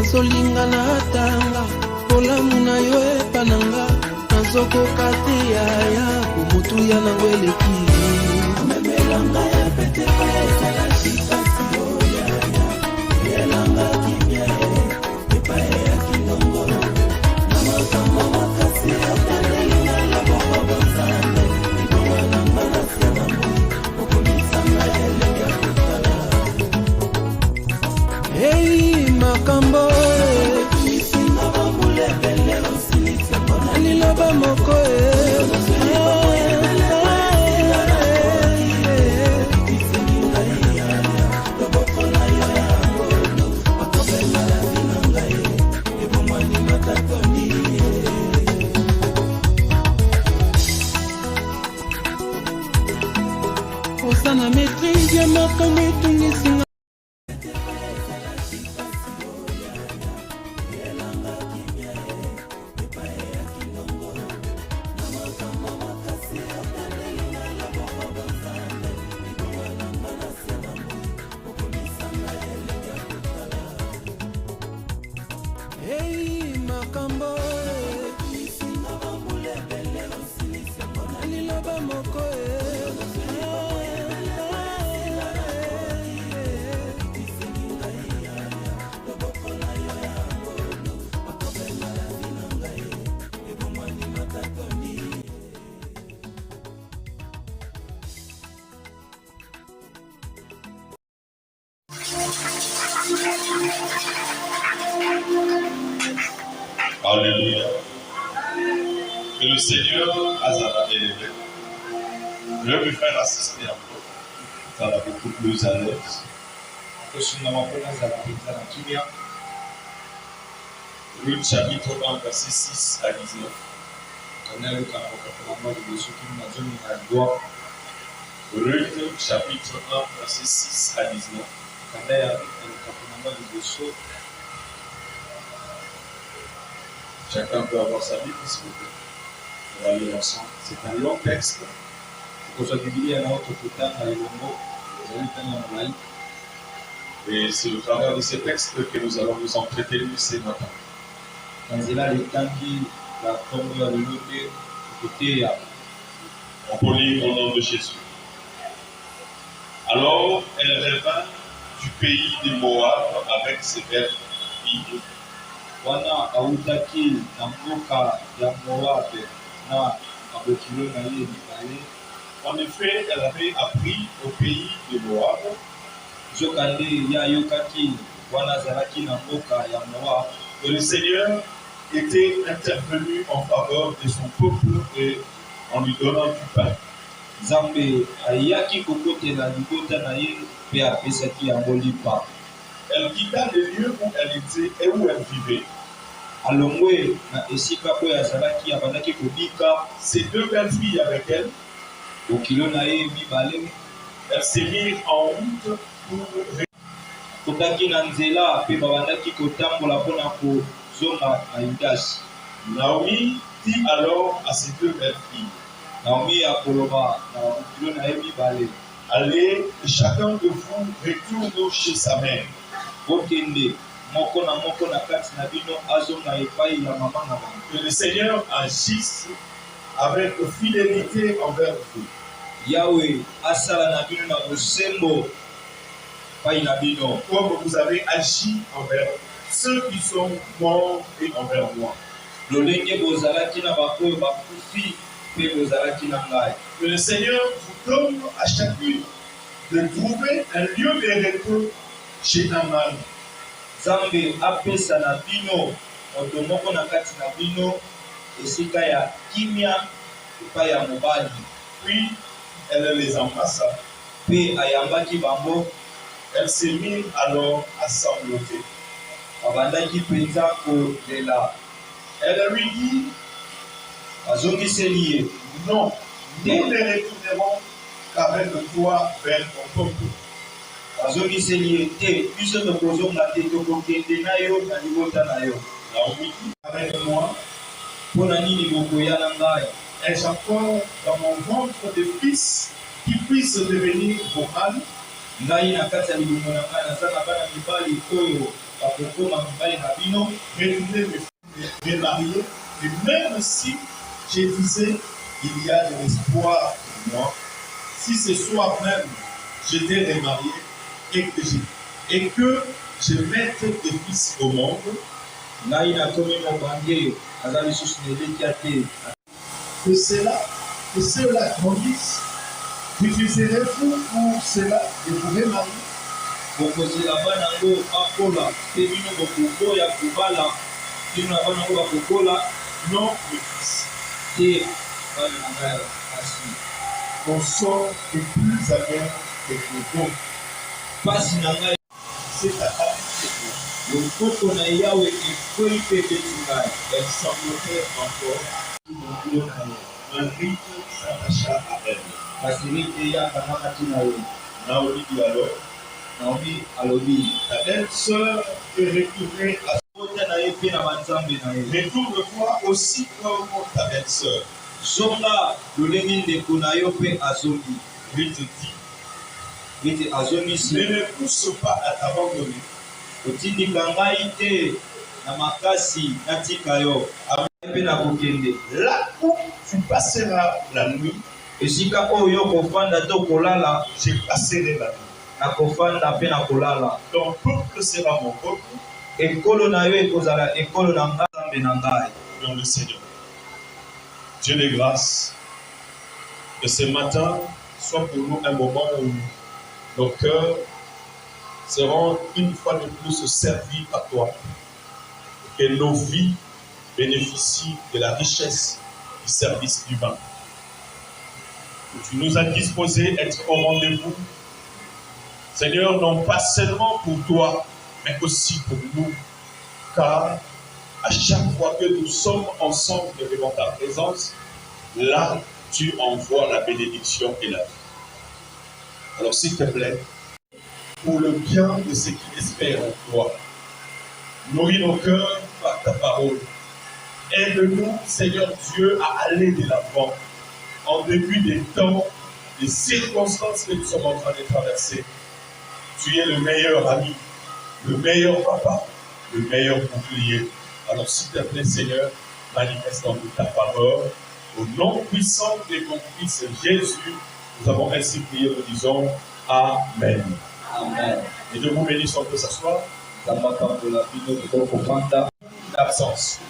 nazolinga na tanga polamu na yo epananga nazokoka te yaya komotuya nango eleki omemelanga ya pete ezala chipasi oyaya yelanga kimia epaye ya kilongo na makambo makasi atalenga la boko bozane ibongana malasi na moi okomisanga elenga kutala hey makambo isinga bambule bele osilisa kona liloba moko osana maîtrise ya makambo etungisinga hey makambo isinga bambule bele osilisa kona liloba moko Alléluia. Que le Seigneur Azara élevé. Je vais me faire assister un peu. Ça va beaucoup plus à l'aise. Luc chapitre 1, verset 6 à 19. Luc chapitre 1, verset 6 à 19. Chacun peut avoir sa Bible, s'il vous plaît. On va lire ensemble. C'est un long texte. Et c'est au travers de ces textes que nous allons nous entretenir ce matin. On peut lire au nom de Jésus. Alors, elle revint du pays de Moab avec ses belles filles. Wana autaki na mboka ya Moab na abokilo na ye libale. En effet, elle avait appris au pays de Moab. Zokande ya yokaki wana zalaki na mboka ya Moab. Que le Seigneur était intervenu en faveur de son peuple et en lui donnant du pain. Zambe ayaki kokote na libota na ye pe apesaki yango lipa. Elle quitta le lieu où elle était et où elle vivait. Alongwe na esika ko ya zalaki abandaki kobika Ses deux belles filles avec elle. okilo na ye mibale. Elles s'est mises en route pour Kotaki na nzela pe babandaki kotambola mpona kozonga na Yudasi. Naomi dit alors à ses deux belles filles, Naomi akoloba na okilo na ye mibale. allez, chacun de vous retourne chez sa mère. Bokende moko na kati na bino azonga epai ya mama na bango. Que le Seigneur agisse avec fidélité envers vous. Yahweh asala na bino na bosembo pai na bino. Comme vous avez agi envers ceux qui sont morts et envers moi. Lolenge bozalaki na bakoyo bakufi pe bozalaki na ngai. Que le Seigneur vous donne à chacune de trouver un lieu de repos chez Naman. Zambe apesa na bino moto moko na kati na bino esika ya kimia epai ya mobali. Puis elle les embrassa. Pe ayambaki bango. Elle s'est mise alors à sangloter. Babandaki penza kolela. Elle lui dit, azongiseli ye, non, nous ne retournerons qu'avec toi vers ton peuple. azongiseli ye te biso tokozonga te tokokende na yo na libota na yo. Naomi dit, avec moi, mpona nini bokoya na ngai? ai-je encore dans mon ventre de fils qui puissent devenir vos mâles? Ngai na kati ya libumu na ngai naza na bana mibali oyo retournez me marier. Et même si je disais, il y a de l'espoir pour moi, si ce soir même j'étais remarié et que je mette des fils au monde, que cela grandisse, diffuserez-vous pour cela de vous remarier? Non, mes fils. Ton sort est plus amer que le bon. C'est ta femme. Elle semblerait encore. Un rite s'attacha à elle. Naomi dit alors, ta belle-sœur est retournée à retourne-toi aussi comme ta belle-sœur. Rite dit, ne me pousse pas à t'abandonner. Là où tu passeras la nuit, je passerai la nuit. Ton peuple sera mon peuple. Dans le Seigneur. Dieu de grâce, que ce matin soit pour nous un moment où nos cœurs seront une fois de plus servis par toi. Que nos vies bénéficient de la richesse du service divin. Tu nous as disposé être au rendez-vous, Seigneur, non pas seulement pour toi, mais aussi pour nous. Car à chaque fois que nous sommes ensemble devant ta présence, là, tu envoies la bénédiction et la vie. Alors, s'il te plaît, pour le bien de ceux qui espèrent en toi, nourris nos cœurs par ta parole. Aide-nous, Seigneur Dieu, à aller de l'avant en début des temps, des circonstances que nous sommes en train de traverser. Tu es le meilleur ami, le meilleur papa, le meilleur bouclier. Alors, s'il te plaît, Seigneur, manifeste en nous ta faveur. Au nom puissant de ton Fils Jésus, nous avons ainsi prié, nous disons Amen. Amen. Et de vous bénir, on peut s'asseoir. L'absence.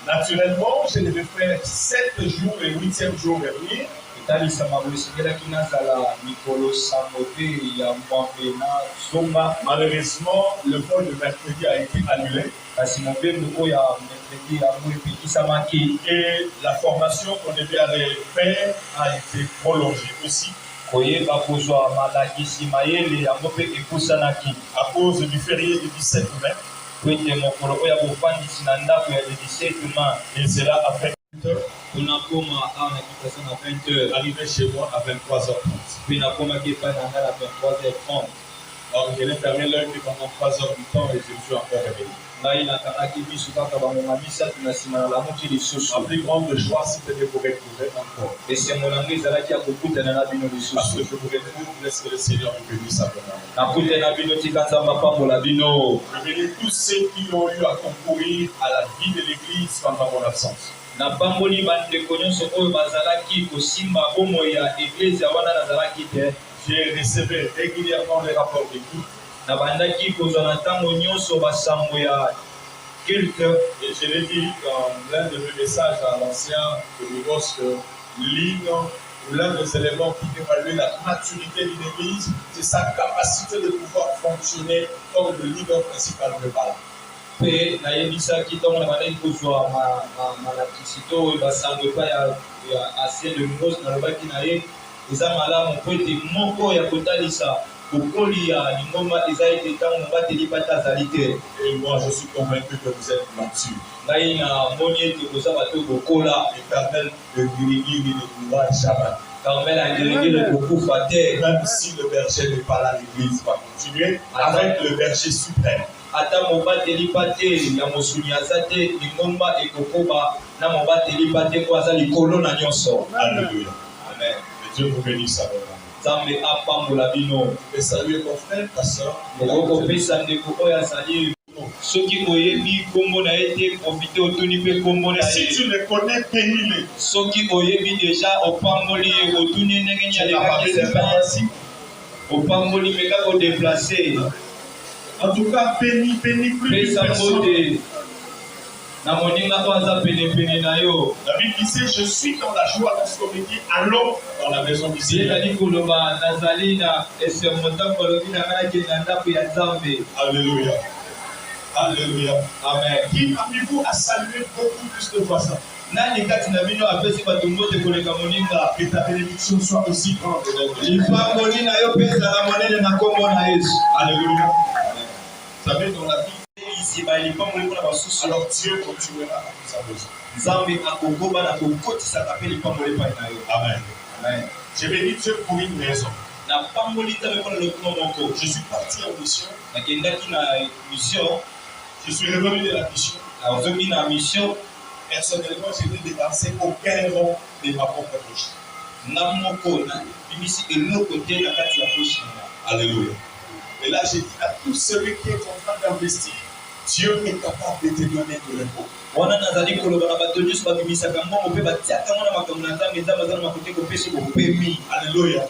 Naturellement, je devais faire 7 jours et 8e jour revenir. Malheureusement, le vol de mercredi a été annulé. Et la formation qu'on devait aller faire a été prolongée aussi. À cause du férié du 17 mai. Et c'est là après 20 heures. Arrivé chez moi à 23h30. Alors je l'ai fermé l'œil pendant 3 heures du temps et je me suis encore réveillé. Ma plus grande joie, c'était de vous retrouver encore. Parce que je vous retrouve, laisse que le Seigneur me bénisse simplement. Je bénis tous ceux qui ont eu à concourir à la vie de l'Église pendant mon absence. J'ai recevé régulièrement les rapports d'écoute. Et je l'ai dit dans l'un de mes messages à l'ancien de ligne, l'un des éléments qui évalue la maturité d'une église, c'est sa capacité de pouvoir fonctionner comme le leader principal de Bala. Et moi, je suis convaincu que vous êtes mature. L'éternel ne guérira jamais. Même si le berger n'est pas là, l'église va continuer avec le berger suprême. Alléluia. Amen. Que Dieu vous bénisse. Nzambe apambola bino. Je vais saluer ton frère, ta soeur. Okopesa ndeko oyo azali soki oyebi kombo na ye te profite otuni mpe kombo na Si ye. tu le connais, bénis-le. Soki oyebi deja opamboli ye otuni ndenge nini Tu n'as pas alekaki besoin sepa d'avancer. opamboli mpe kaka odeplace En tout cas, bénis plus d'une pesa personne. mbote na moninga oyo aza penepene na yo. La Bible disait, je suis dans la joie lorsqu'on me dit, allons dans la maison du Seigneur. ezali koloba nazali na esengo ntango alobi na ngai nakende na ndako ya nzambe. Alléluia. Alléluia. Amen. Qui parmi vous a salué beaucoup plus de fois ça? Nani kati na bino apesi bato mbote koleka moninga. Que ta bénédiction soit aussi grande. lipamboli na yo mpe ezala monene na kombo na yesu. Alléluia. Vous savez, dans la vie, isiba lipamboli mpona basusu alors Dieu continuera à vous besoin. nzambe akokoba na kokotisaka mpe lipamboli epai na yo. Amen. Amen. Je bénis Dieu pour une raison. napamboli nzambe mpona lokuma moko. Je suis parti en mission. nakendaki na mission Je suis revenu de la mission. nazomi na mission Personnellement, je n'ai dépensé aucun rond de ma propre poche. nga moko nabimisi eloko te na kati ya poshi nanga. Alléluia. Et là, j'ai dit à tout celui qui est en train d'investir, Dieu est capable de te donner de l'impôt. wana nazali koloba na bato nyonso babimisaka mbongo mpe batiaka ngo na makambo na nzambe nzambe aza na makoki kopesa bopemi. Alléluia.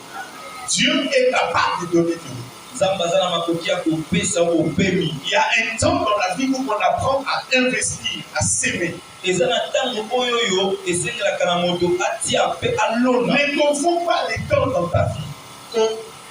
Dieu est capable de donner de l'impôt. nzambe aza na makoki ya kopesa bopemi. Il y a un temps dans la vie où on apprend à investir, à s'aimer. eza na ntango oyo oyo esengelaka na moto atia mpe alona. Ne confonds pas les temps dans ta vie.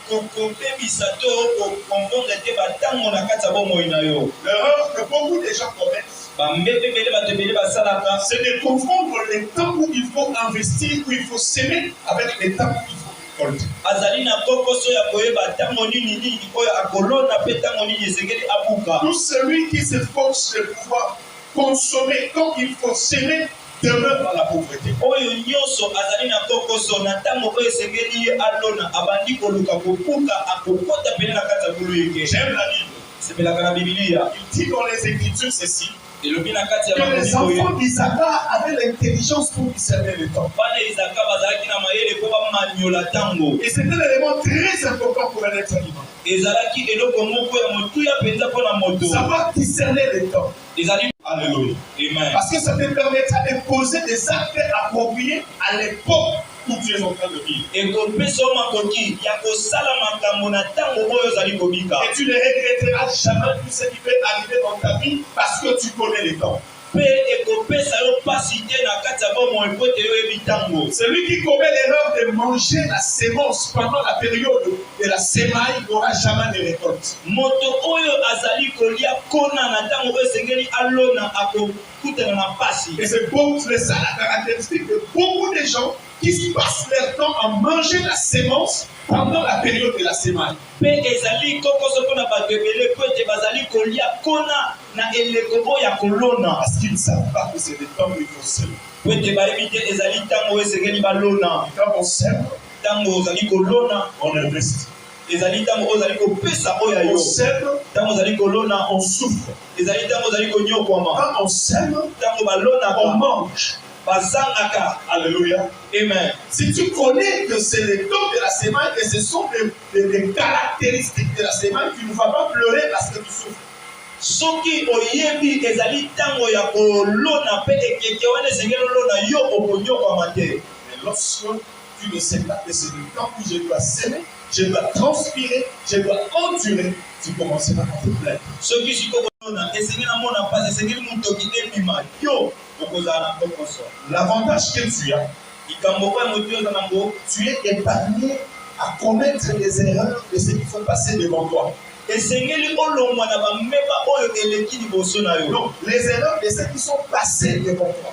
kobebisa to kokonfondre te batango na kati ya bomoi na yo. L'erreur que beaucoup de gens commettent, bambepe ebele bato ebele basalaka c'est de confondre les temps où il faut investir, où il faut s'aimer, avec les temps où il faut récolter. azali na kokoso ya koyeba ntango nini nini oyo akolona mpe ntango nini esengeli abuka. Tout celui qui s'efforce de pouvoir consommer comme il faut s'aimer demeure dans la pauvreté. oyo nyonso azali na kokoso na ntango oyo esengeli ye alona abandi koluka kobuka akokota pene na kati ya bulu yeke. J'aime la Bible. sepelaka na bibilia Il dit dans les Écritures ceci, elobi na kati ya que les makomi oyo enfants d'Isaac avaient l'intelligence pour discerner le temps. bana izaka bazalaki na mayele mpo bamaniola ntango. Et c'était un élément très important pour un être humain. ezalaki eloko moko ya motuya mpenza mpo na moto. Savoir discerner le temps. ezali Alléluia. amen. Parce que ça te permettra de poser des actes appropriés à l'époque où tu es en train de vivre. ekopesa yo makoki ya kosala makambo na ntango oyo ozali kobika. Et tu ne regretteras jamais tout ce qui peut arriver dans ta vie parce que tu connais le temps. mpe ekopesa yo pasi te na kati ya bomoi mpo te yo oyebi ntango. Celui qui commet l'erreur de manger la sémence pendant la période de la semaille n'aura jamais de récolte. moto oyo azali kolia kona na ntango oyo esengeli alona akokutana na pasi. Et c'est ça la caractéristique de beaucoup de gens qui passent leur temps à manger la sémence pendant la période de la semaille. mpe ezali kokoso mpona bato ebele po ete bazali kolia kona na eleko oyo ya kolona. Parce qu'ils ne savent pas que c'est le temps où il faut s'aimer. po ete bayebi te ezali ntango oyo esengeli balona. Quand on s'aime, ntango ozali kolona on investit. ezali ntango oyo ozali kopesa oyo ya On yo. s'aime, ntango ozali kolona on souffre. ezali ntango ozali konyokwama. Quand on s'aime, ntango on balonaka mange. bazangaka. Alléluia. Amen. Si tu connais que c'est le temps de la semaine et ce sont des caractéristiques de la semaine, tu ne vas pas pleurer parce que tu souffres. soki oyebi ezali ntango ya kolona mpe ekeke wana esengeli olona yo okonyokwama te. Mais lorsque tu ne sais pas que c'est le temps où je dois s'aimer, je dois transpirer, je dois endurer, tu commenceras à te plaindre. soki sikoyo kolona esengeli namona mpasi esengeli motoki ebima yo okozala na kokoso. L'avantage que tu as, likambo oyo moto oza nango tu es épargné à commettre les erreurs de ceux qui sont passés devant toi. esengeli olongwa na bambeba oyo eleki liboso na yo. Donc, les erreurs de ceux qui sont passés devant toi.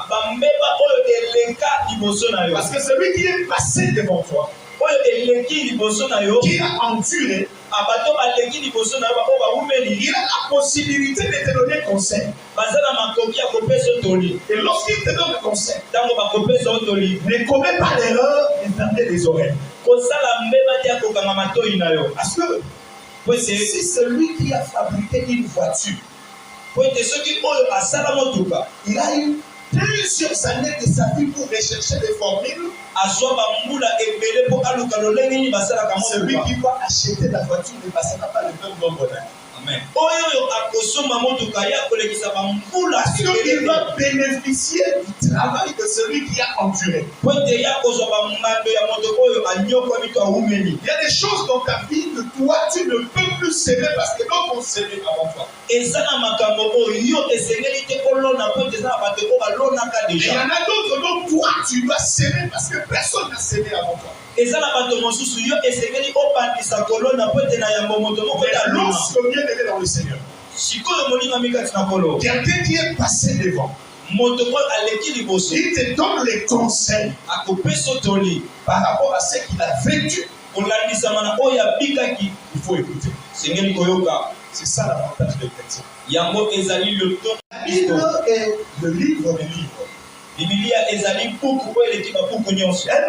bambeba oyo eleka liboso na yo. Parce que celui qui est passé devant toi, oyo eleki liboso na yo, qui a enduré, bato baleki liboso na yo oyo bawumeli il a la possibilité de te donner conseil. baza na makoki ya kopesa otoli. Et lorsqu'il te donne conseil, ntango bakopesa otoli ne commets pas l'erreur de fermer les oreilles. kosala mbeba te ya kokanga matoi na yo. Parce que po ete si celui qui a fabriqué une voiture, soki oyo asala motuka il a eu plusieurs années de sa vie pour rechercher des formules. Celui qui va acheter la voiture ne passera pas le même nombre d'années. Amen. Parce qu'il va bénéficier du travail de celui qui a enduré. Il y a des choses dans ta vie que toi tu ne peux plus s'aimer parce que d'autres ont s'aimé avant toi. Et il y en a d'autres dont toi tu dois s'aimer parce que personne n'a s'aimé avant toi. Et lorsque bien aimé dans le Seigneur, quelqu'un qui est passé devant, il te donne les conseils par rapport à ce qu'il a vécu. Il faut écouter. C'est ça l'avantage des chrétiens. La Bible est le livre des livres. Elle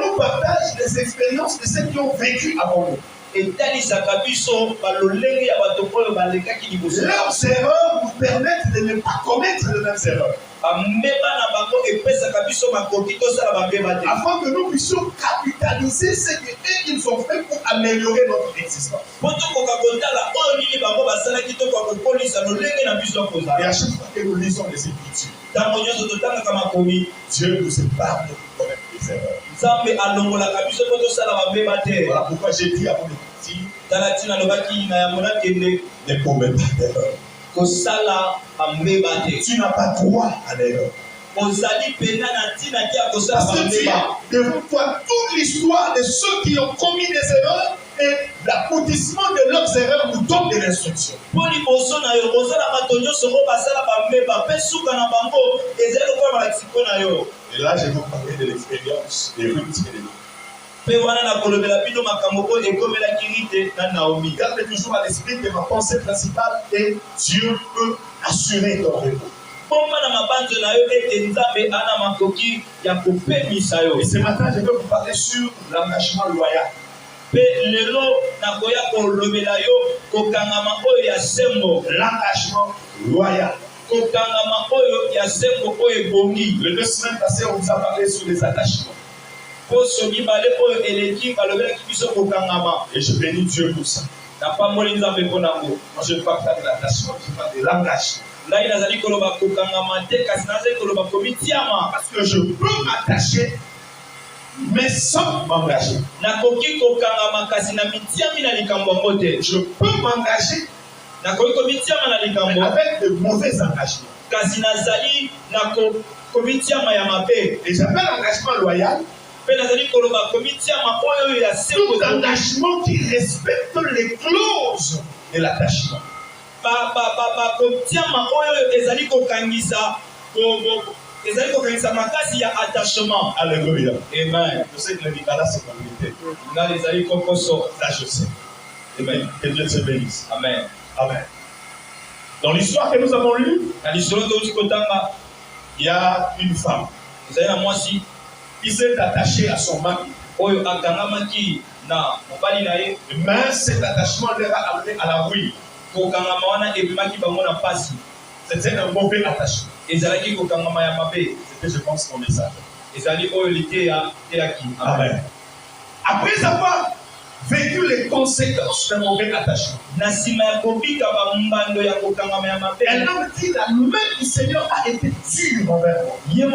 nous partage les expériences de ceux qui ont vécu avant nous. Leurs erreurs nous permettent de ne pas commettre les mêmes erreurs. Afin que nous puissions capitaliser ce qu'ils ont fait pour améliorer notre existence. Et à chaque fois que nous lisons les Écritures, Dieu nous épargne de commettre des erreurs. Voilà pourquoi j'ai dit avant de partir, ne commets pas d'erreur. Tu n'as pas droit à l'erreur. Parce que tu as devant toi toute l'histoire de ceux qui ont commis des erreurs et l'aboutissement de leurs erreurs nous donne des instructions. Et là, je vais vous parler de l'expérience de Ruth et de Naomi. Gardez toujours à l'esprit que ma pensée principale est Dieu peut assurer ton repos. Et ce matin, je vais vous parler sur l'engagement loyal. L'engagement loyal. Les 2 semaines passées, on vous a parlé sur les attachements. Et je bénis Dieu pour ça. Moi, je ne parle pas de l'attachement, je parle de l'engagement. Parce que je peux m'attacher, mais sans m'engager. Je peux m'engager, mais avec de mauvais engagements. Et j'appelle l'engagement loyal tout engagement qui respecte les clauses de l'attachement. Alléluia. Amen. Je sais que le Nicolas c'est communauté. Ça je sais. Amen. Que Dieu te bénisse. Amen. Amen. Dans l'histoire que nous avons lue, il y a une femme qui s'est attachée à son mari. Mais cet attachement leur a amené à la ruine. C'était un mauvais attachement. C'était, je pense, mon message. Amen. Après avoir vécu les conséquences d'un mauvais attachement, elle m'a dit la main du Seigneur a été dure envers moi. Je ne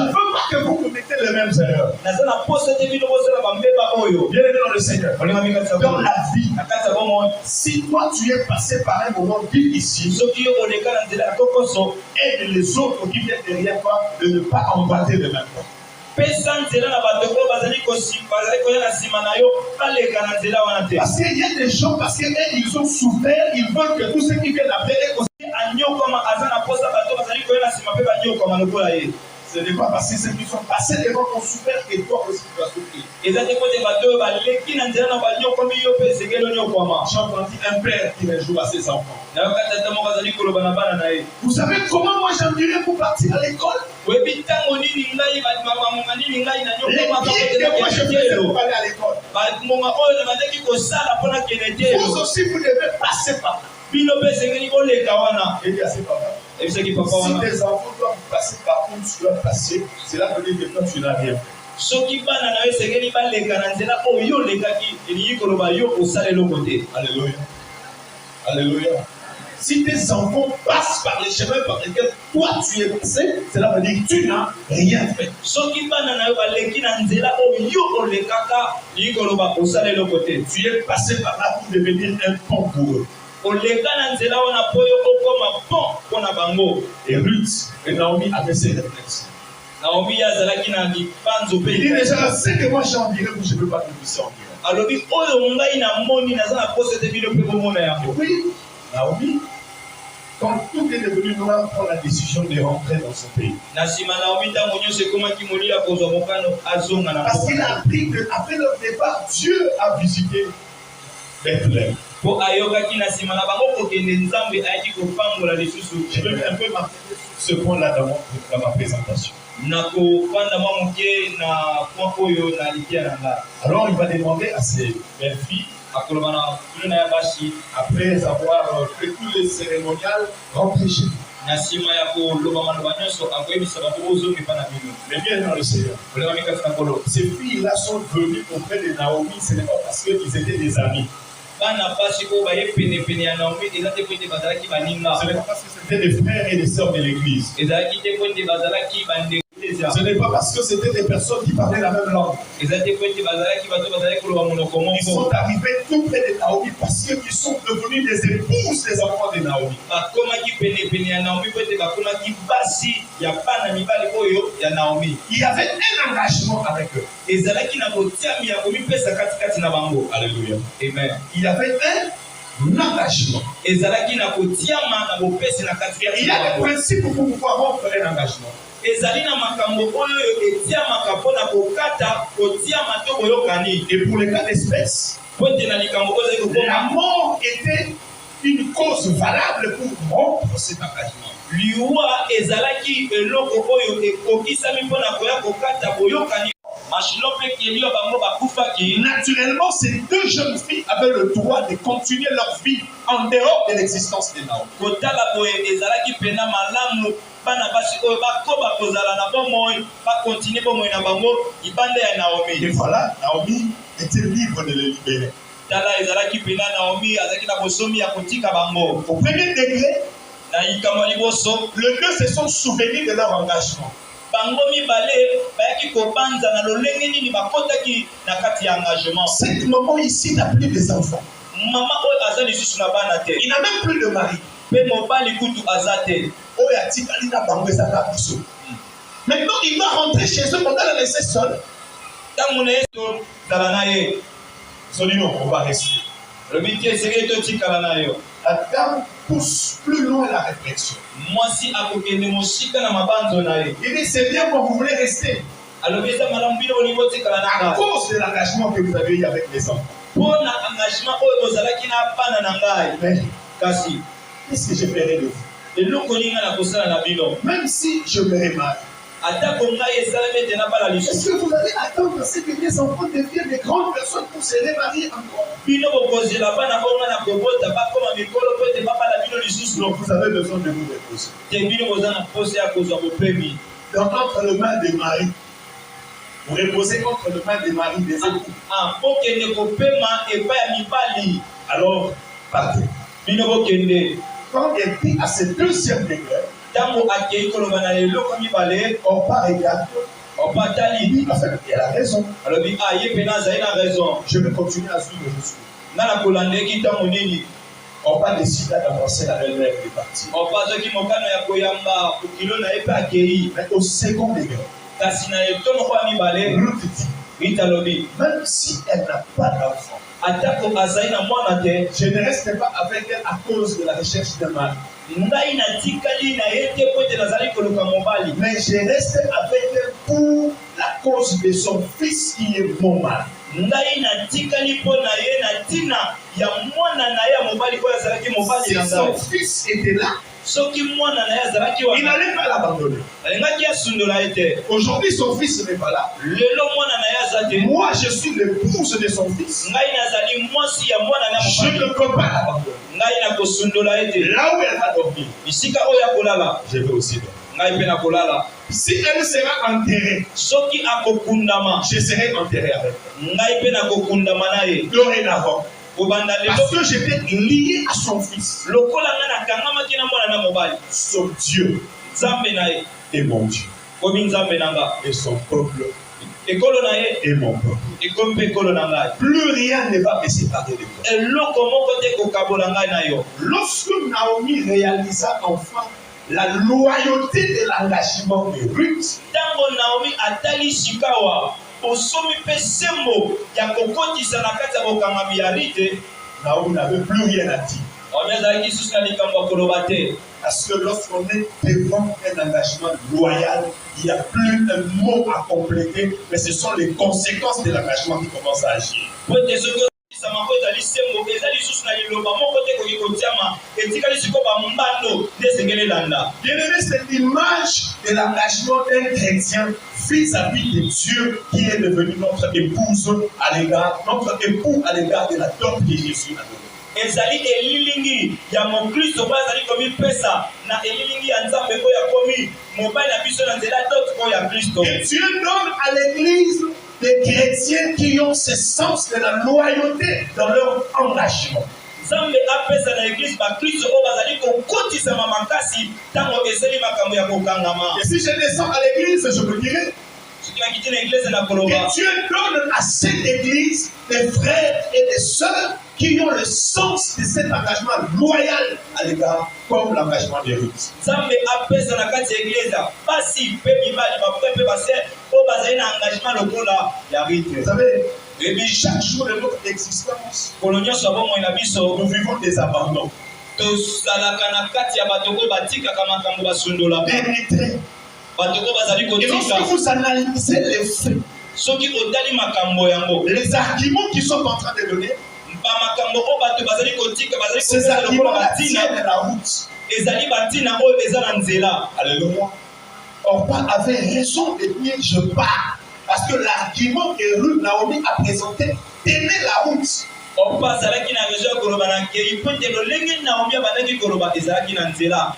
veux pas que vous commettez les mêmes erreurs. Bien aimé dans le Seigneur, dans la vie, si toi tu es passé par un moment difficile, aide les autres qui viennent derrière toi de ne pas emboîter le même pas. Parce qu'il y a des gens, parce qu'ils ont souffert, ils veulent que tous ceux qui viennent après ce n'est pas parce que ceux qui sont passés devant ton souffert que toi aussi tu dois souffrir. J'ai entendu un père qui un jour à ses enfants. Vous savez comment moi j'endurais pour partir à l'école? Les pieds que moi je faisais pour aller à l'école. Vous aussi vous devez passer par là. Il dit à ses parents, ebisaki papa Si wana tes enfants doivent passer par où tu dois passer, cela veut dire que toi tu n'as rien fait. soki bana na yo esengeli baleka na nzela oyo yo olekaki elingi koloba yo osala eloko te. Alléluia. Alléluia. Si tes enfants passent par les chemins par lesquels toi tu es passé, cela veut dire que tu n'as rien fait. Soki bana na yo baleki na nzela oyo yo olekaka elingi koloba osala eloko te. Tu es passé par là pour devenir un pont pour eux. Oleka na nzela wana po yo okoma pont mpona bango. Et Ruth et Naomi avaient ces réflexes. Naomi azalaki na lipanzo mpe Il dit déjà, ce que moi j'en dirais, je ne peux pas te pousser en dire. alobi oyo ngai na moni naza na posa te bino mpe komona yango. Oui, Naomi, quand tout est devenu noir, prend la décision de rentrer dans son pays. Na nsima Naomi ntango nyonso ekomaki molila kozwa mokano azonga na Parce qu'il a appris qu'après leur départ, Dieu a visité Bethléem. po ayokaki na nsima na bango kokende nzambe ayaki kopambola lisusu. Je vais un peu m'arrêter sur ce point-là dans ma présentation. Na kofanda mwa moke na point oyo na likia na ngai. Alors il va demander à ses belles filles, akoloba na bino na ya basi après avoir fait tous les cérémoniales, rentrer chez vous. na nsima ya koloba maloba nyonso akoyebisa bango ozonga epa na bino. Mais bien dans le Seigneur. koleka mikati na kolo. Ces filles-là sont venues auprès de Naomi, ce n'est pas parce qu'ils étaient des amis. bana basi oyo baye penepene ya Naomi eza te po ete bazalaki baninga. Ce n'est pas parce que c'était des frères et des sœurs de l'église. ezalaki te po ete bazalaki bandeko. Ce n'est pas parce que c'était des personnes qui parlaient la même langue. Ils sont arrivés tout près de Naomi parce qu'ils sont devenus des épouses des enfants de Naomi. Il y avait un engagement avec eux. Alléluia. Amen. Il y avait un engagement. Il y a des principes pour pouvoir rompre un engagement. ezali na makambo oyo etiamaka mpona kokata kotiama to boyokani. Et pour les cas d'espèce, la mort était une cause valable pour rompre cet engagement. liwa ezalaki eloko oyo ekokisami mpona koya kokata boyokani. Naturellement, ces deux jeunes filles avaient le droit de continuer leur vie en dehors de l'existence de Naomi. Bana basi oyo bakoba kozala na bomoi bakontinue bomoi na bango ibanda ya Naomi. Et voilà, Naomi était libre de les libérer. Tala ezalaki pena Naomi azalaki na bosomi ya kotika bango. Au premier degré, na ikama liboso les deux se sont souvenus de leur engagement. Bango mibale bayaki kobanza na lolenge nini bakotaki na kati ya engagement. Cette maman ici n'a plus des enfants. Mama oyo aza lisusu na bana te. Il n'a même plus de mari. Pe mobali kutu azate. Maintenant, il va rentrer chez eux pendant la laisser seul. Ils ont dit non, on va rester. La dame pousse plus loin la réflexion. Il dit c'est bien quand vous voulez rester. À cause de l'engagement que vous avez eu avec les enfants. Mais qu'est-ce que je ferai de vous? Même si je me remarie, est-ce que vous allez attendre à ce que les enfants deviennent des grandes personnes pour se remarier encore? Donc vous avez besoin de vous reposer. Donc entre les mains des maris, vous reposez contre les mains des maris des époux. Alors partez. Quand elle dit à ce deuxième degré, on part regarder. Il a raison. Je vais continuer à suivre jusqu'au. On va décider d'avancer la belle-mère de partir. Mais au second degré, Ruth dit, même si elle n'a pas d'enfant, je ne reste pas avec elle à cause de la recherche d'un mari. Mais je reste avec elle pour la cause de son fils qui est mon mari. ngai natikali mpo na ye na ntina ya mwana na ye ya mobali oyo azalaki mobali Si na son ngai. fils était là, Soki mwana na ye azalaki il wana n'allait pas l'abandonner. alingaki asundola ye te. Aujourd'hui, son fils n'est pas là. Lelo mwana na ye aza te. Moi, je suis l'épouse de son fils. Ngai nazali mwasi ya mwana na Je mobali. ne peux pas l'abandonner. Ngai nakosundola ye te. Là où elle va dormir, Bisika oyo akolala je vais aussi dormir. ngai mpe nakolala. Si elle sera enterrée, Soki akokundama je serai enterré avec elle. ngai mpe nakokundama na ye. Dorénavant. Kobanda lelo Parce que j'étais lié à son fils. lokola ngai nakangamaki na mwana na mobali. Son Dieu Nzambe na ye est mon Dieu. komi nzambe na nga. Et son peuple Ekolo na ye est mon peuple. ekomi mpe ekolo na ngai. Plus rien ne va me séparer de toi. Eloko moko te kokabola ngai na yo. Lorsque Naomi réalisa enfin la loyauté de l'engagement de Ruth, Ntango Naomi atali sikawa osomi mpe sembo ya kokotisa na kati ya bokangami ya Rite, Naomi n'avait plus rien à dire. Naomi azalaki lisusu na likambo ya koloba te. Parce que lorsqu'on est devant un engagement loyal, il n'y a plus un mot à compléter, mais ce sont les conséquences de l'engagement qui commencent à agir. Po ete soki okotisama mpo ezali sembo eza lisusu na liloba moko te koki kotiama etikali sikoyo bambando nde esengeli elanda. Bien-aimé, c'est l'image de l'engagement d'un chrétien vis-à-vis de Dieu qui est devenu notre épouse à l'égard, notre époux à l'égard de la dot que Jésus a donnée. Ezali elilingi ya mokristo oyo azali komipesa na elilingi ya nzambe oyo akomi mobali na biso na nzela dot oyo ya kristo. Et Dieu donne à l'Église des chrétiens qui ont ce sens de la loyauté dans leur engagement. Nzambe apesa na eglise bakristo oyo bazali kokotisama makasi ntango esali makambo ya kokangama. Et si je descends à l'Église, je me dirais Soki nakiti na eglise na koloba que Dieu donne à cette Église des frères et des sœurs qui ont le sens de cet engagement loyal à l'égard, comme l'engagement de Ruth. Nzambe apesa na kati ya eglise basi mpe mibali bapre mpe base oyo bazali na engagement lokola ya Rite. Vous savez, Ebi chaque jour de notre existence, kolo nyonso ya bomoi na biso nous vivons des abandons, tozalaka na kati ya bato oyo batikaka makambo basundolaka. des retraits. Bato oyo bazali Et kotika lorsque vous analysez les faits, soki otali makambo yango les arguments qu'ils sont en train de donner, bamakambo oyo bato bazali kotika bazali ces kopesa arguments lokola tiennent batina la route. ezali batina oyo eza na nzela. Alléluia. Orpa avait raison de dire je pars. Parce que l'argument que Ruth Naomi a présenté tenait la route. Orpa azalaki na raison ya koloba na nkei po ete lolenge Naomi abandaki koloba ezalaki na nzela.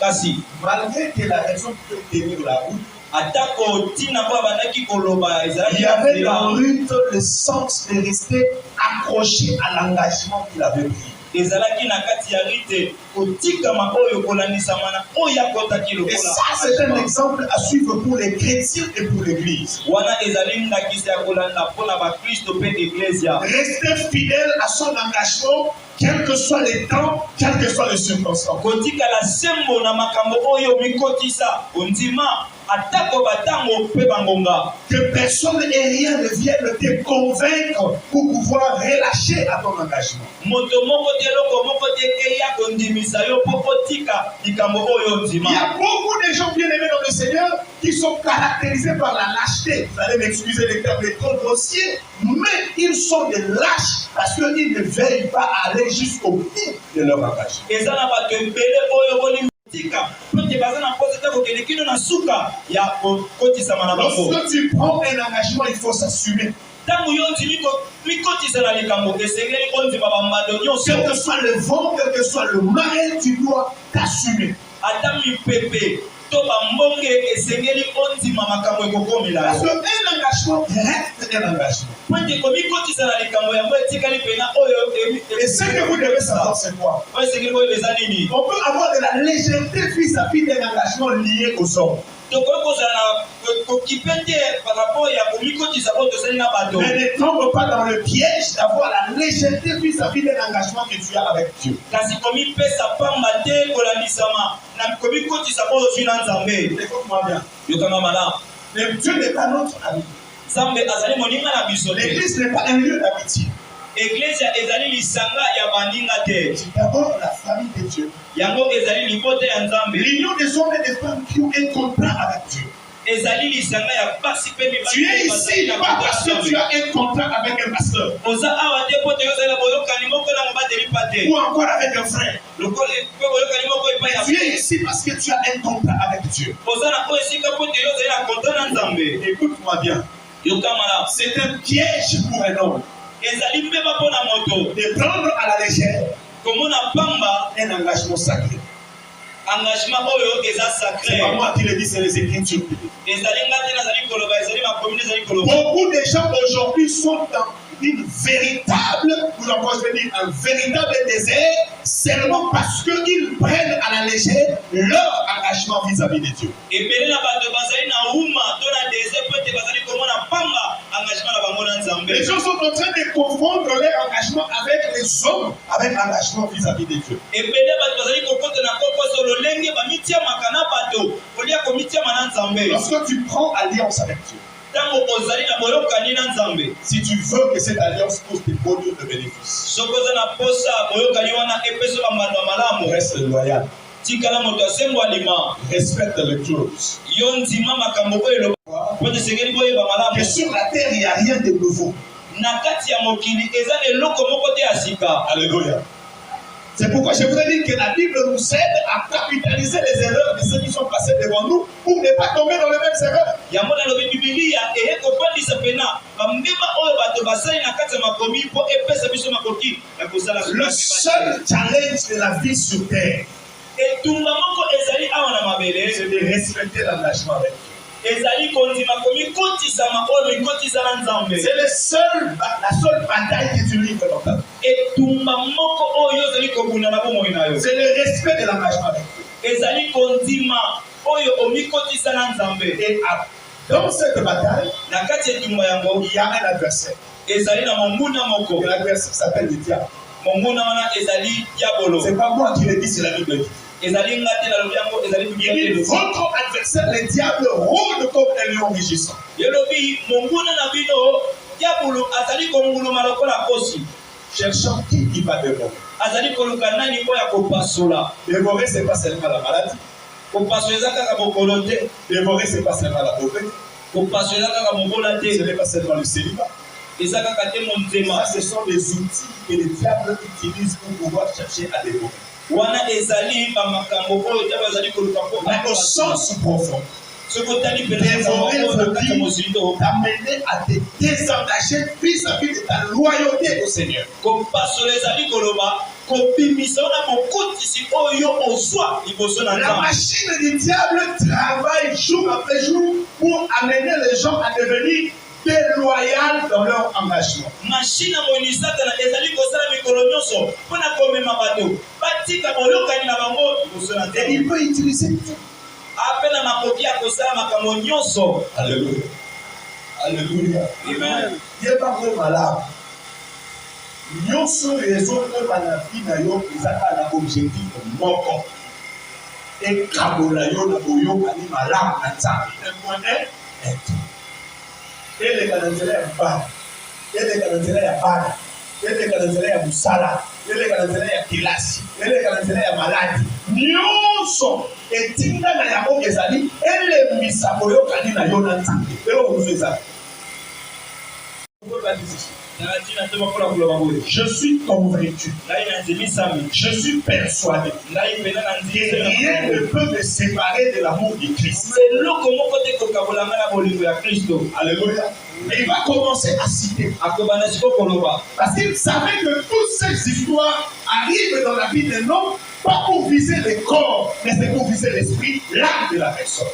Kasi Malgré que la raison peut tenir la route, atako tina oyo abandaki koloba il ezalaki y na avait dans nzela, Ruth le sens de rester accroché à l'engagement qu'il avait pris. ezalaki na kati ya Rite kotikama oyo kolandisama na oyo akotaki Et lokola. ça, c'est un exemple à suivre pour les chrétiens et pour l'Église. Wana ezali ndakisa ya kolanda mpona bakristo mpe eklesia. Rester fidèle à son engagement, quel que soit les temps, quelles que soient les circonstances. Kotikala sembo na makambo oyo mikotisa ondima atako batango mpe bangonga. Que personne et rien ne vienne te convaincre pour pouvoir relâcher à ton engagement. Moto moko te eloko moko te eya kondimisa yo mpo kotika likambo oyo ondima. Il y a beaucoup de gens bien aimés dans le Seigneur qui sont caractérisés par la lâcheté. Vous allez m'excuser les termes trop grossiers, mais ils sont des lâches parce qu'ils ne veillent pas à aller jusqu'au bout de leur engagement. Eza na bato ebele oyo bolitika mpo te baza na mposa te kokende kino na suka ya kokotisama na bango. Lorsque tu prends un engagement, il faut s'assumer. Ntango yo ondimi mikotisa na likambo esengeli ondima bambando nyonso. Quel que soit le vent, quel que soit le marais, tu dois t'assumer. Ata mipepe to bambonge esengeli ondima makambo ekokomela Parce yo. qu'un engagement reste un engagement. Po ete komikotisa na likambo yango etikali mpena oyo Et ce que vous devez savoir, c'est quoi? oyo esengeli koyeba eza nini. On peut avoir de la légèreté vis-à-vis d'un engagement lié aux hommes. tokoki kozala na kokipe te par rapport ya komikotisa oyo tozali na bato. Mais ne tombe pas dans le piège d'avoir la légèreté vis-à-vis d'un engagement que tu as avec Dieu. kasi komipesa pamba te kolandisama na komikotisa oyo ozwi na nzambe. Écoute-moi bien. yokanga malamu. Mais Dieu n'est pas notre ami. nzambe azali moninga na biso te. L'église n'est pas un lieu d'amitié. Eglise ezali lisanga ya baninga te. C'est d'abord la famille de Dieu. yango ezali libota ya nzambe. L'union des hommes et des femmes qui ont un contrat avec Dieu. Tu es ici pas parce que tu as un contrat avec un pasteur. Ou encore avec un frère. Tu es ici parce que tu as un contrat avec Dieu. Écoute-moi bien. C'est un piège pour un homme de prendre à la légère un engagement sacré. C'est pas moi qui le dis, c'est les Écritures. Beaucoup de gens aujourd'hui sont dans une véritable, un véritable désert seulement parce qu'ils prennent à la légère leur engagement vis-à-vis de Dieu. Les gens sont en train de confondre leur engagement avec les hommes, avec l'engagement vis-à-vis de Dieu. Lorsque tu prends alliance avec Dieu, si tu veux que cette alliance pose des bonheurs de bénéfices, reste loyal. Respecte les clauses. Que sur la terre, il n'y a rien de nouveau. Alléluia. C'est pourquoi je voudrais dire que la Bible nous aide à capitaliser les erreurs de ceux qui sont passés devant nous pour ne pas tomber dans les mêmes erreurs. Le seul challenge de la vie sur terre, c'est de respecter l'engagement avec Dieu. C'est la seule bataille que tu livres dans ta vie. C'est le respect de l'engagement avec Dieu. Et dans cette bataille, il y a un adversaire. Et l'adversaire s'appelle le diable. C'est pas moi qui le dis, c'est la Bible. Votre adversaire, le diable, rôde comme un lion rugissant. Cherchant qui va dévorer. Dévorer, c'est pas seulement la maladie. Dévorer, c'est pas seulement la pauvreté. Ce n'est pas seulement le célibat. Ça, ce sont les outils que le diable utilise pour pouvoir chercher à dévorer. Mais au sens profond, dévorer veut dire t'amener à te désengager vis-à-vis de ta loyauté au Seigneur. La machine du diable travaille jour après jour pour amener les gens à devenir déloyaux dans leur engagement. Et il peut utiliser tout. Alléluia. Alléluia. Amen. Il n'est pas vraiment malade. Nous sommes les autres maladies qui ont un objectif mort. Et Kabolayo, la Boyo, Kani Malam, Nanzami, le moyen est. Et les Canadiens à Bad, et les Canadiens à Bad, et les Canadiens à Moussala, et les Canadiens à Kilasi, et les Canadiens à Maladi. Nous sommes, et Tinda Nayamo Gezali, et les Misaboyo Kani Nayo Nanzami. Et on vous fait ça. Je suis convaincu, je suis persuadé que rien ne peut me séparer de l'amour de Christ. Alléluia. Et il va commencer à citer. Parce qu'il savait que toutes ces histoires arrivent dans la vie d'un homme, pas pour viser le corps, mais c'est pour viser l'esprit, l'âme de la personne.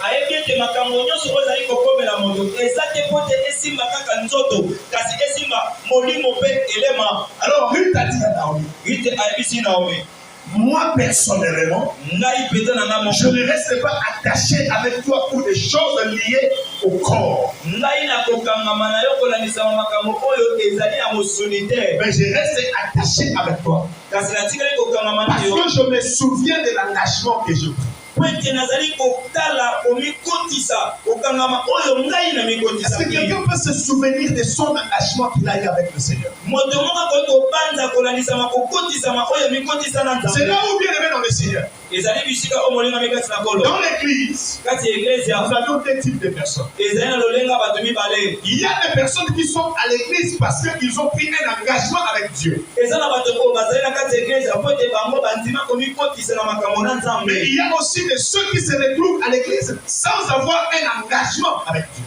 Alors Ruth a dit à Naomi, moi personnellement, je ne reste pas attaché avec toi pour des choses liées au corps. Mais je reste attaché avec toi. Parce que je me souviens de l'engagement que je prends. Est-ce que quelqu'un peut se souvenir de son engagement qu'il a eu avec le Seigneur? C'est là où bien aimé dans le Seigneur. Dans l'église, nous avons deux types de personnes. Il y a des personnes qui sont à l'église parce qu'ils ont pris un engagement avec Dieu. Mais il y a aussi de ceux qui se retrouvent à l'église sans avoir un engagement avec Dieu.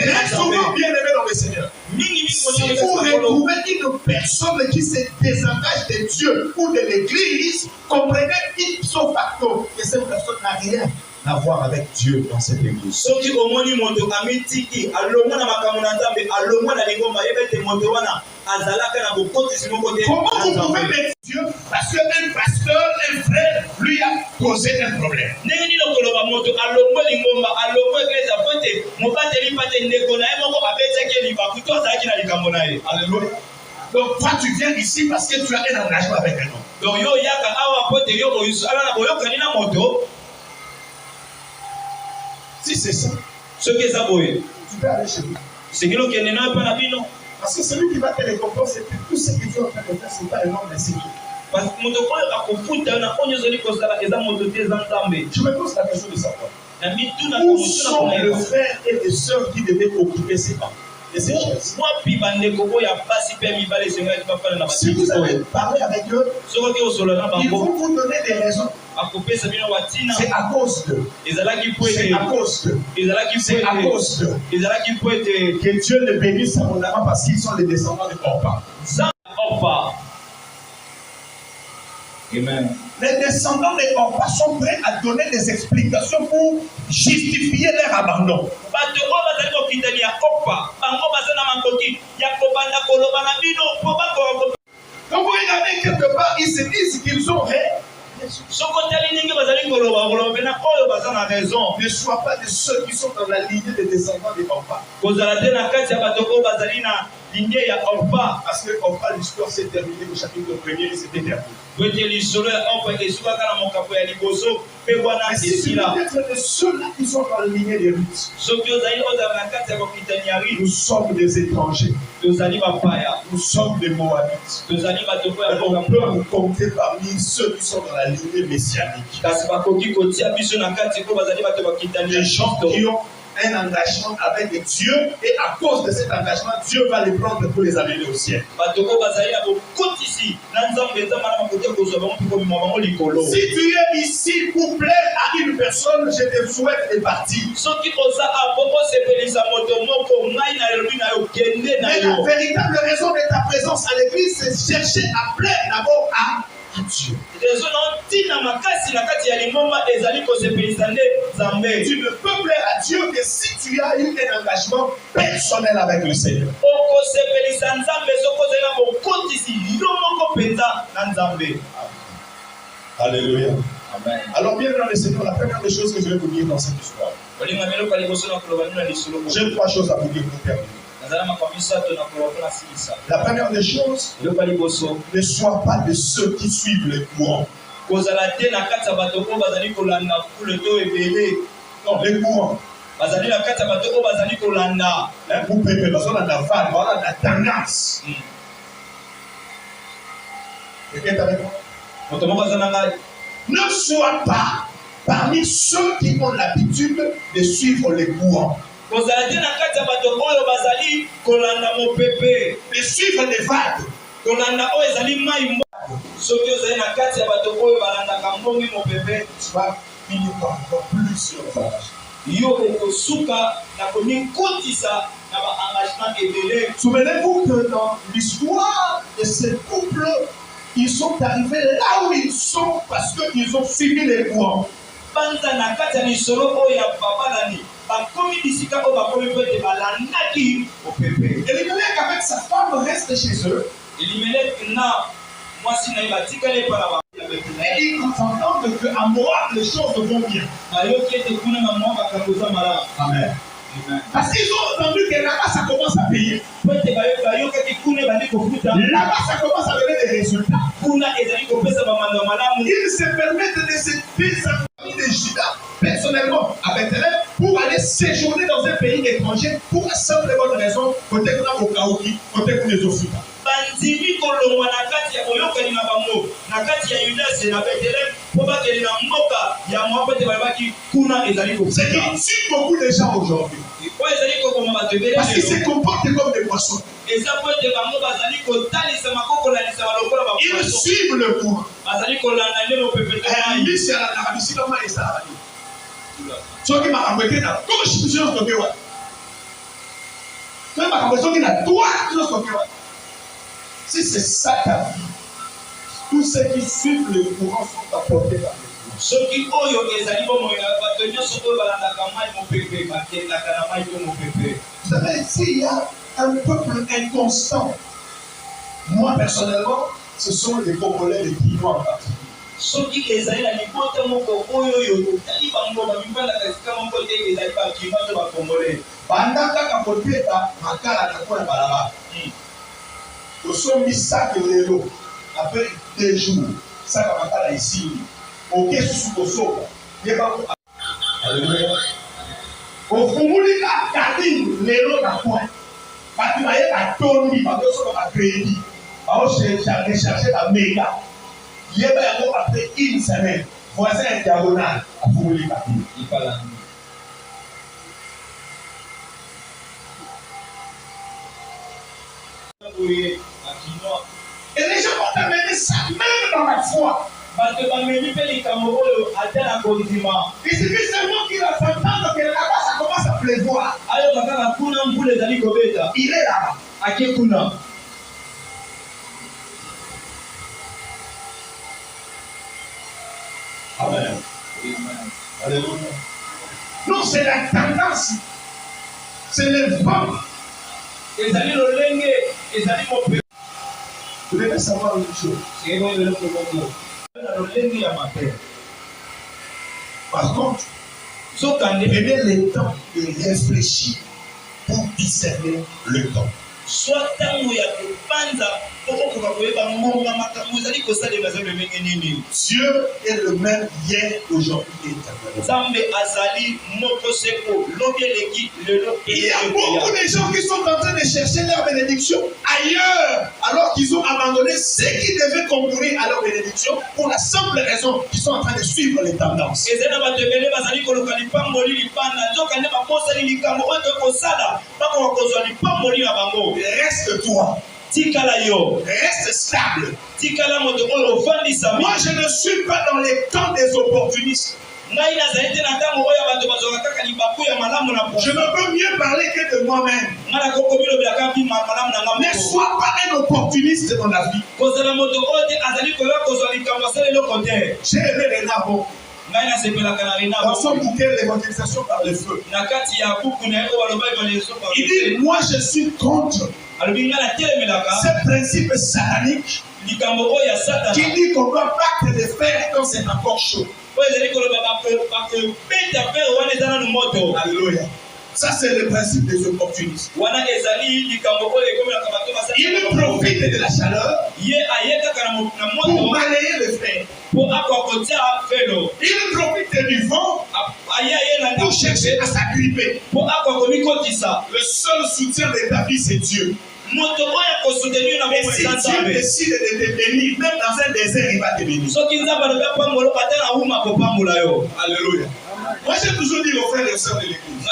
Très souvent bien aimé dans le Seigneur. Si vous retrouvez une personne qui se désengage de Dieu ou de l'église, comprenez ipso facto que cette personne n'a rien à voir avec Dieu dans cette église. Comment vous pouvez mettre Dieu parce qu'un pasteur, un frère, lui a causé un problème? Alléluia. Donc toi tu viens ici parce que tu as un engagement avec un homme. Si c'est ça, tu peux aller chez lui. Parce que celui qui va te récompenser, c'est tout ce que tu es en train de faire, c'est pas un homme, mais c'est Dieu. Je me pose la question de savoir. Où sont les frères et les sœurs qui devaient occuper ces bancs et ces chaises? Si vous avez parlé avec eux, ils vont vous donner des raisons. C'est à cause de. C'est à cause de. C'est à cause de. Que Dieu les bénisse abondamment parce qu'ils sont les descendants de Orpa. Amen. Les descendants de Orpa sont prêts à donner des explications pour justifier leur abandon. Quand vous regardez quelque part, ils se disent qu'ils ont raison. Ne sois pas de ceux qui sont dans la lignée des descendants de Orpa. Parce que Orpa, l'histoire s'est terminée au chapitre 1er, c'était terminé. Mais si tu veux être de ceux-là qui sont dans la lignée des Ruth, nous sommes des étrangers. Nous sommes des Moabites. On peut nous compter parmi ceux qui sont dans la lignée messianique. Les gens qui ont un engagement avec Dieu et à cause de cet engagement, Dieu va les prendre pour les amener au ciel. Si tu es ici pour plaire à une personne, je te souhaite de partir. Mais la véritable raison de ta présence à l'église, c'est chercher à plaire d'abord à Dieu. Tu ne peux plaire à Dieu que si tu as eu un engagement personnel avec le Seigneur. Alléluia. Amen. Alors bien dans le Seigneur, la première des choses que je vais vous dire dans cette histoire. J'ai trois choses à vous dire pour terminer. La première des choses, ne sois pas de ceux qui suivent les courants. Non, les courants. La tendance. Ne sois pas parmi ceux qui ont l'habitude de suivre les courants. De suivre les vagues. Tu vas finir encore plus sur le Souvenez-vous que dans l'histoire de ces couples, ils sont arrivés là où ils sont parce qu'ils ont suivi les courants. Elimelech avec sa femme reste chez eux. Et ils entendent qu'à Moab les choses vont bien. Amen. Parce qu'ils ont entendu que là-bas ça commence à payer. Là-bas ça commence à donner des résultats. Ils se permettent de se désengagement de Juda personnellement à Bethléem pour aller séjourner dans un pays étranger. étrangers pour la simple et bonne raison côté qu'on a au Kaouki, côté qu'on les offre. bandimi kolongwa na kati ya boyokani na bango na kati ya Yudas na Bethléem po bakeli na mboka ya mwa te balaki kuna ezali ko. C'est qui tue beaucoup de gens aujourd'hui. Parce qu'ils se comportent comme des poissons. Ils suivent le courant. Si c'est ça ta vie, tous ceux qui suivent le courant sont apportés par le courant. Vous savez, s'il y a un peuple inconstant, moi personnellement, ce sont les Congolais les Guinois en particulier. Après 2 jours, ça va ici. Ok, sous alléluia. Au fumuli la cabine, les lots d'appoint. Parce qu'il y a un Tony, parce que ça va crédit. Alors, j'ai recherché la méga. Il y a après 1 semaine, voisin diagonal à fumuli la cabine. Il parle à nous. Et les gens vont t'amener ça même dans la foi. Il suffit seulement qu'il a s'entendre que là-bas ça commence à pleuvoir. Il est là-bas. Amen. Alléluia. Non, c'est la tendance. C'est le vent. Vous devez savoir une chose. Par contre, prenez le temps de réfléchir pour discerner le temps. Dieu est le même hier, aujourd'hui et éternellement. Il y a beaucoup de gens qui sont en train de chercher leur bénédiction ailleurs, alors qu'ils ont abandonné ce qui devait concourir à leur bénédiction pour la simple raison qu'ils sont en train de suivre les tendances. Reste toi. Reste stable. Moi, je ne suis pas dans les temps des opportunistes. Je ne peux mieux parler que de moi-même. Ne sois pas un opportuniste dans la vie. J'ai aimé Renard beaucoup. Dans son bouquin, l'évangélisation par le feu. Il dit, moi je suis contre ce principe satanique qui dit qu'on doit battre les fers quand c'est encore chaud. Alléluia. Ça, c'est le principe des opportunistes. Il profite de la chaleur pour balayer le fer. Il profite du vent pour chercher à s'agripper. Le seul soutien de ta vie, c'est Dieu. Et si Dieu décide de te bénir, même dans un désert, il va te bénir. Alléluia. Moi, j'ai toujours dit aux frères et aux sœurs de l'église,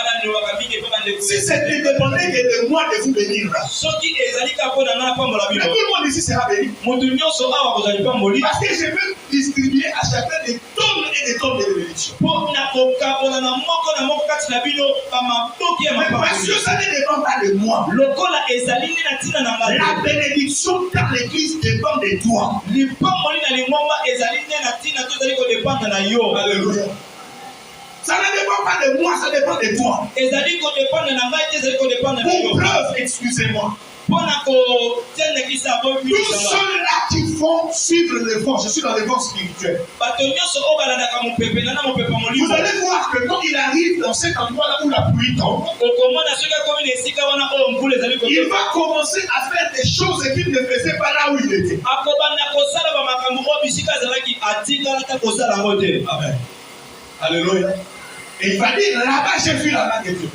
si c'était dépendait que de moi de vous bénir là, mais tout le monde ici sera béni. Parce que je peux distribuer à chacun des tonnes et des tonnes de bénédictions. Mais parce que ça ne dépend pas de moi. La bénédiction dans l'église dépend de toi. Alléluia. Ça ne dépend pas de moi, ça dépend de toi. Pour preuve, excusez-moi. Tous ceux-là qui font suivre le vent, je suis dans le vent spirituel. Vous allez voir que quand il arrive dans cet endroit-là où la pluie tombe, il va commencer à faire des choses qu'il ne faisait pas là où il était. Amen. Alléluia. Et il va dire, là-bas, j'ai vu la main de Dieu.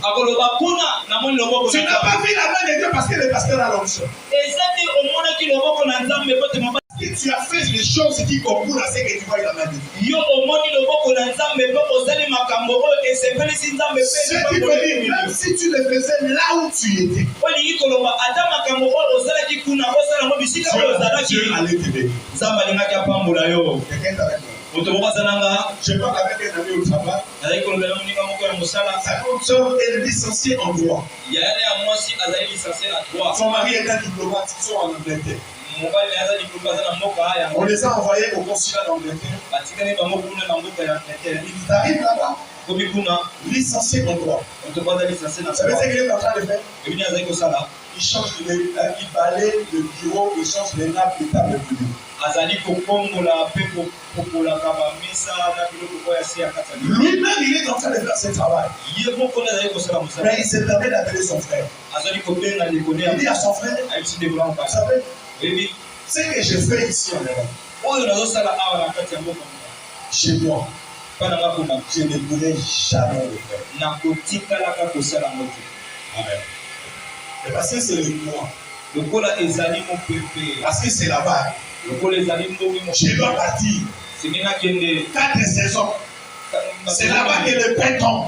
Tu n'as pas vu la main de Dieu parce que le pasteur a l'onction. Si tu as fait les choses qui concourent à ce que tu vois la main de Dieu. Ce qui veut dire, même si tu le faisais là où tu étais, Dieu allait te bénir. Quelqu'un t'avait dit. Je parle avec un ami au travail. Sa consoeur est licenciée en droit. Son mari est un diplomate, ils sont en Angleterre. On les a envoyés au consulat d'Angleterre. Ils arrivent là-bas. Licencié en droit. Ça veut dire qu'il est en train de faire. Il change il balaye le bureau, il change les nappes, les tables de bureau. Lui-même, il est en train de faire ce travail. Mais il se permet d'appeler son frère. Il dit à son frère, vous savez, ce que je fais ici en Europe, chez moi, je ne pourrais jamais le faire. Amen. Et parce que c'est le moi. Parce que c'est là-bas. Je dois partir. 4 saisons. C'est là-bas que le pain tombe.